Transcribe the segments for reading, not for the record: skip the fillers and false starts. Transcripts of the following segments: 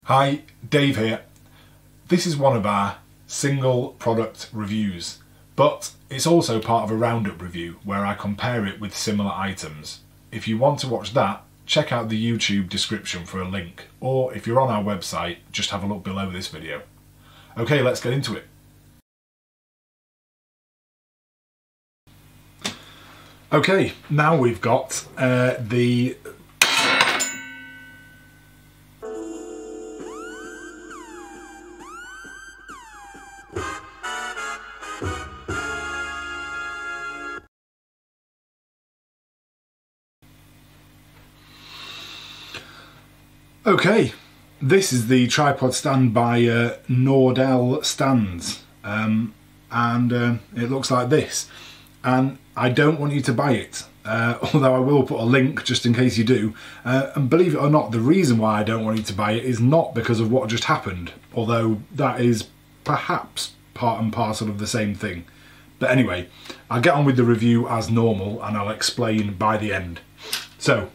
Hi, Dave here. This is one of our single product reviews, but it's also part of a roundup review where I compare it with similar items. If you want to watch that, check out the YouTube description for a link, or if you're on our website, just have a look below this video. Okay, let's get into it. Okay, now we've got the this is the tripod stand by Nordell stands, and it looks like this. And I don't want you to buy it, although I will put a link just in case you do. And believe it or not, the reason why I don't want you to buy it is not because of what just happened, although that is perhaps part and parcel of the same thing. But anyway, I'll get on with the review as normal and I'll explain by the end. So,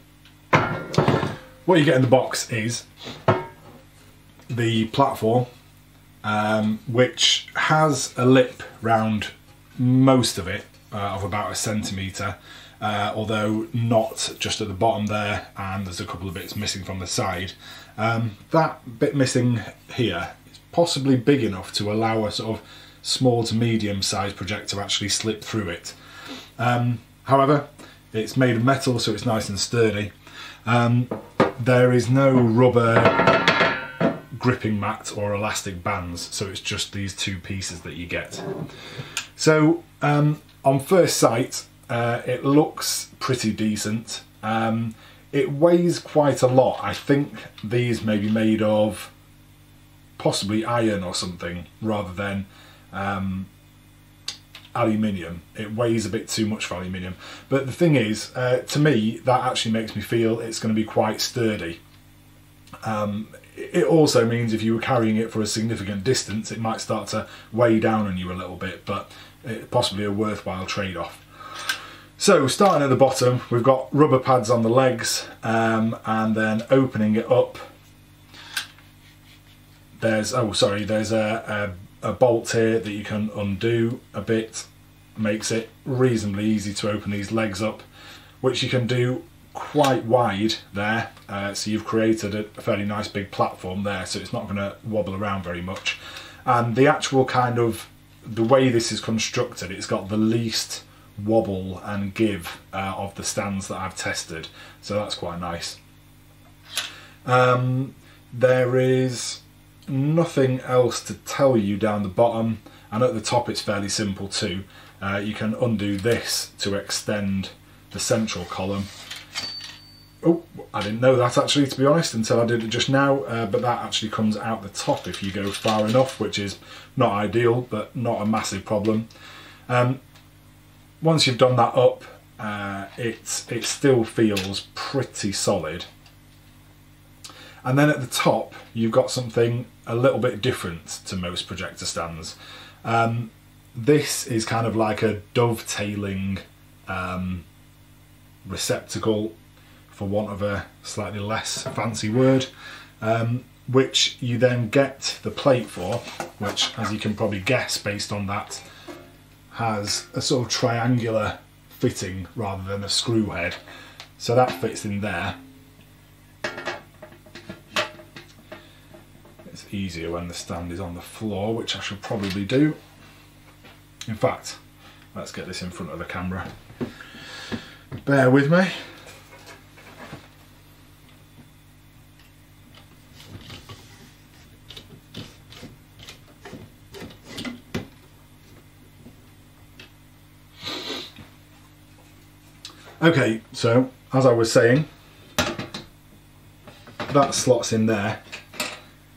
what you get in the box is the platform, which has a lip round most of it, of about 1 centimetre, although not just at the bottom there, and there's a couple of bits missing from the side. That bit missing here is possibly big enough to allow a sort of small to medium sized projector to actually slip through it. However, it's made of metal, so it's nice and sturdy. There is no rubber gripping mat or elastic bands, so it's just these two pieces that you get. So on first sight, it looks pretty decent. It weighs quite a lot. I think these may be made of possibly iron or something rather than aluminium. It weighs a bit too much for aluminium. But the thing is, to me, that actually makes me feel it's going to be quite sturdy. It also means if you were carrying it for a significant distance, it might start to weigh down on you a little bit, but it's possibly a worthwhile trade-off. So starting at the bottom, we've got rubber pads on the legs, and then opening it up, there's a bolt here that you can undo a bit. Makes it reasonably easy to open these legs up, which you can do quite wide there, so you've created a fairly nice big platform there, so it's not going to wobble around very much. And the actual kind of the way this is constructed, it's got the least wobble and give of the stands that I've tested, so that's quite nice. There is nothing else to tell you down the bottom, and at the top it's fairly simple too. You can undo this to extend the central column. Oh, I didn't know that actually, to be honest, until I did it just now, but that actually comes out the top if you go far enough, which is not ideal, but not a massive problem. Once you've done that up, it still feels pretty solid. And then at the top, you've got something a little bit different to most projector stands. This is kind of like a dovetailing receptacle, for want of a slightly less fancy word, which you then get the plate for, which, as you can probably guess based on that, has a sort of triangular fitting rather than a screw head. So that fits in there. It's easier when the stand is on the floor, which I should probably do. In fact, let's get this in front of the camera. Bear with me. Okay, so as I was saying, that slots in there,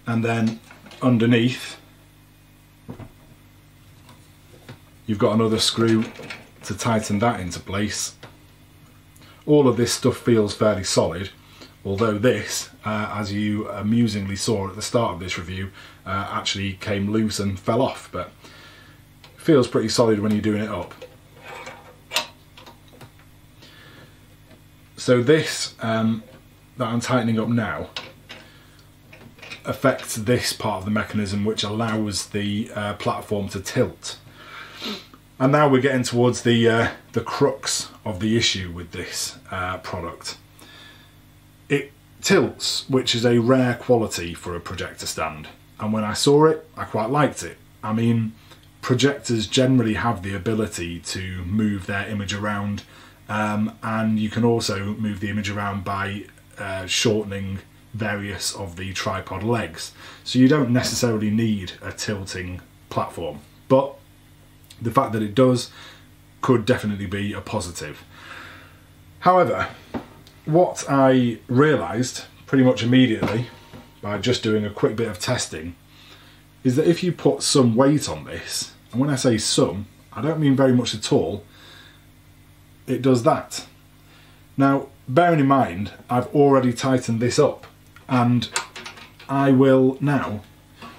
and then underneath you've got another screw to tighten that into place. All of this stuff feels fairly solid, although this, as you amusingly saw at the start of this review, actually came loose and fell off, but it feels pretty solid when you're doing it up. So this, that I'm tightening up now, affects this part of the mechanism, which allows the platform to tilt. And now we're getting towards the crux of the issue with this product. It tilts, which is a rare quality for a projector stand. And when I saw it, I quite liked it. I mean, projectors generally have the ability to move their image around, and you can also move the image around by shortening various of the tripod legs. So you don't necessarily need a tilting platform, but the fact that it does could definitely be a positive. However, what I realised pretty much immediately by just doing a quick bit of testing is that if you put some weight on this, and when I say some, I don't mean very much at all, it does that. Now, bearing in mind, I've already tightened this up, and I will now,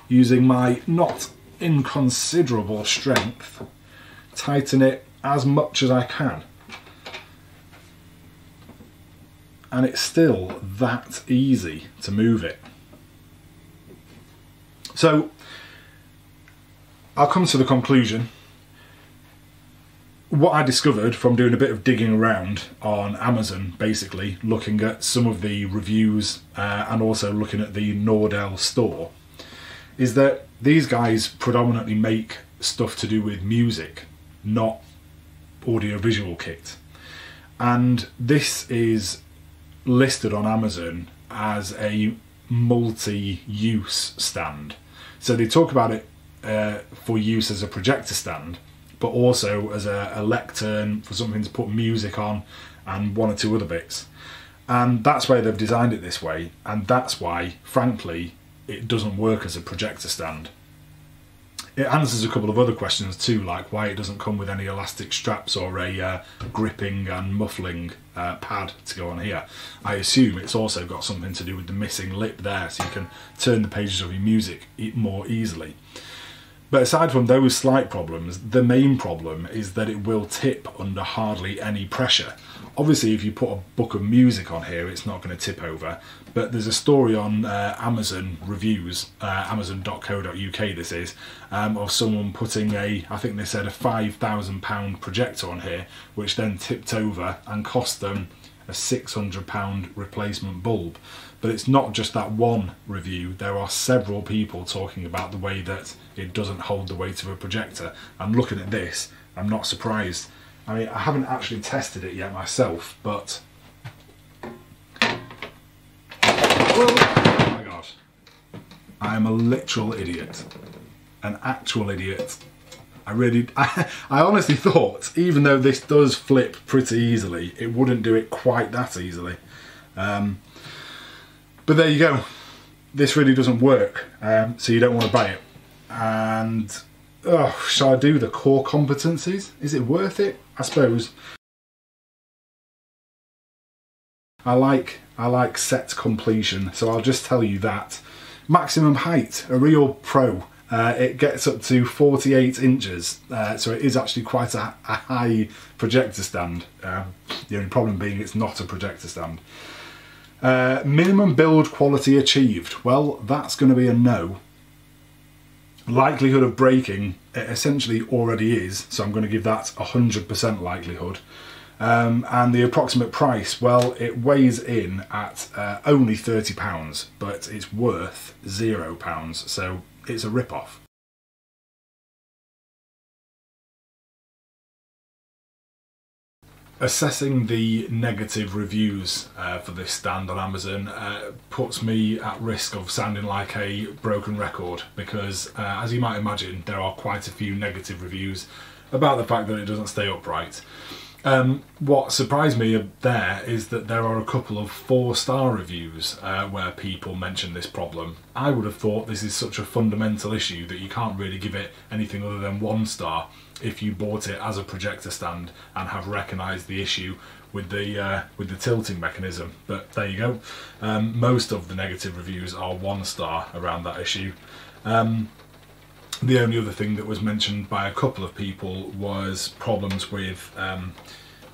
using my not inconsiderable strength, tighten it as much as I can. And it's still that easy to move it. So I'll come to the conclusion. What I discovered from doing a bit of digging around on Amazon, basically looking at some of the reviews and also looking at the Nordell store, is that these guys predominantly make stuff to do with music, not audio-visual kit. And this is listed on Amazon as a multi-use stand. So they talk about it for use as a projector stand, but also as a lectern for something to put music on and one or two other bits. And that's why they've designed it this way, and that's why, frankly, it doesn't work as a projector stand. It answers a couple of other questions too, like why it doesn't come with any elastic straps or a gripping and muffling pad to go on here. I assume it's also got something to do with the missing lip there, so you can turn the pages of your music more easily. But aside from those slight problems, the main problem is that it will tip under hardly any pressure. Obviously, if you put a book of music on here, it's not going to tip over. But there's a story on Amazon reviews, amazon.co.uk this is, of someone putting I think they said a £5,000 projector on here, which then tipped over and cost them a £600 replacement bulb. But it's not just that one review, there are several people talking about the way that it doesn't hold the weight of a projector. And looking at this, I'm not surprised. I mean, I haven't actually tested it yet myself, but... Oh my god. I am a literal idiot. An actual idiot. I honestly thought, even though this does flip pretty easily, it wouldn't do it quite that easily. But there you go. This really doesn't work, so you don't want to buy it. And shall I do the core competencies? Is it worth it? I suppose. I like set completion, so I'll just tell you that. Maximum height, a real pro. It gets up to 48 inches, so it is actually quite a high projector stand. The only problem being it's not a projector stand. Minimum build quality achieved. Well, that's going to be a no. Likelihood of breaking, it essentially already is, so I'm going to give that 100% likelihood. And the approximate price, well, it weighs in at only £30, but it's worth £0, so it's a rip-off. Assessing the negative reviews for this stand on Amazon puts me at risk of sounding like a broken record, because as you might imagine, there are quite a few negative reviews about the fact that it doesn't stay upright. What surprised me there is that there are a couple of 4-star reviews where people mention this problem. I would have thought this is such a fundamental issue that you can't really give it anything other than 1 star if you bought it as a projector stand and have recognised the issue with the tilting mechanism. But there you go. Most of the negative reviews are 1 star around that issue. The only other thing that was mentioned by a couple of people was problems with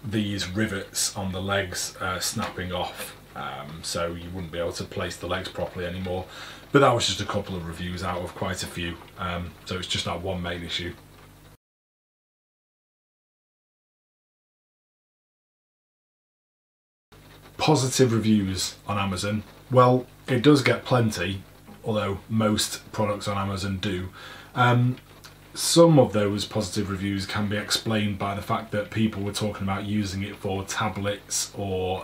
these rivets on the legs snapping off, so you wouldn't be able to place the legs properly anymore. But that was just a couple of reviews out of quite a few, so it's just that one main issue. Positive reviews on Amazon. Well, it does get plenty, although most products on Amazon do. Some of those positive reviews can be explained by the fact that people were talking about using it for tablets or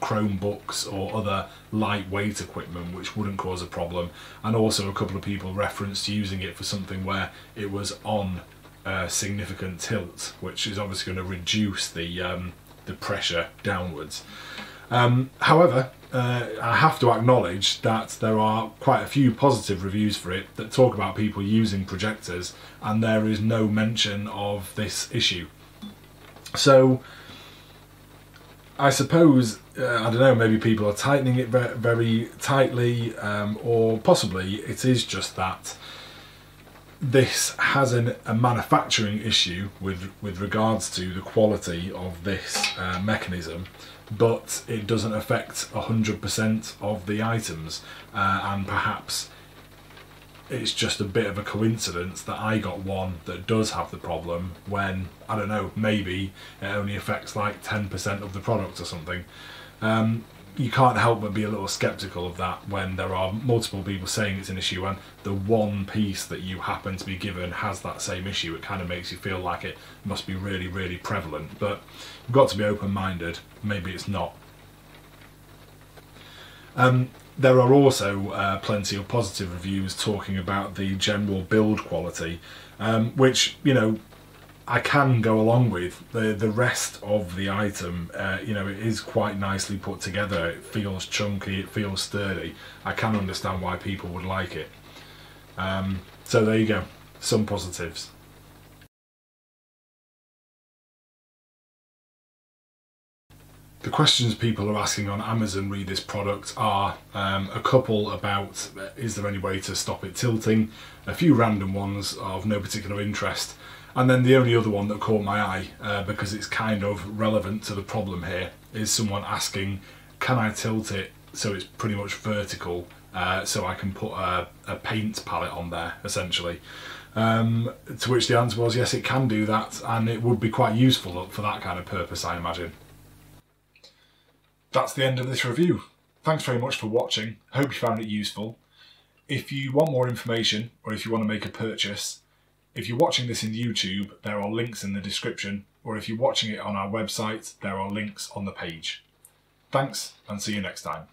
Chromebooks or other lightweight equipment which wouldn't cause a problem, and also a couple of people referenced using it for something where it was on significant tilt, which is obviously going to reduce the pressure downwards. However, I have to acknowledge that there are quite a few positive reviews for it that talk about people using projectors, and there is no mention of this issue. So I suppose, I don't know, maybe people are tightening it very tightly, or possibly it is just that this has a manufacturing issue with regards to the quality of this mechanism, but it doesn't affect 100% of the items, and perhaps it's just a bit of a coincidence that I got one that does have the problem when, I don't know, maybe it only affects like 10% of the product or something. You can't help but be a little sceptical of that when there are multiple people saying it's an issue, and the one piece that you happen to be given has that same issue. It kind of makes you feel like it must be really, really prevalent, but you've got to be open-minded. Maybe it's not. There are also plenty of positive reviews talking about the general build quality, which, you know, I can go along with. The rest of the item, you know, it is quite nicely put together. It feels chunky, it feels sturdy. I can understand why people would like it. So there you go, some positives. The questions people are asking on Amazon re this product are a couple about is there any way to stop it tilting, a few random ones of no particular interest, and then the only other one that caught my eye, because it's kind of relevant to the problem here, is someone asking, can I tilt it so it's pretty much vertical, so I can put a paint palette on there, essentially. To which the answer was yes, it can do that, and it would be quite useful for that kind of purpose, I imagine. That's the end of this review. Thanks very much for watching. Hope you found it useful. If you want more information, or if you want to make a purchase, if you're watching this in YouTube, there are links in the description, or if you're watching it on our website, there are links on the page. Thanks, and see you next time.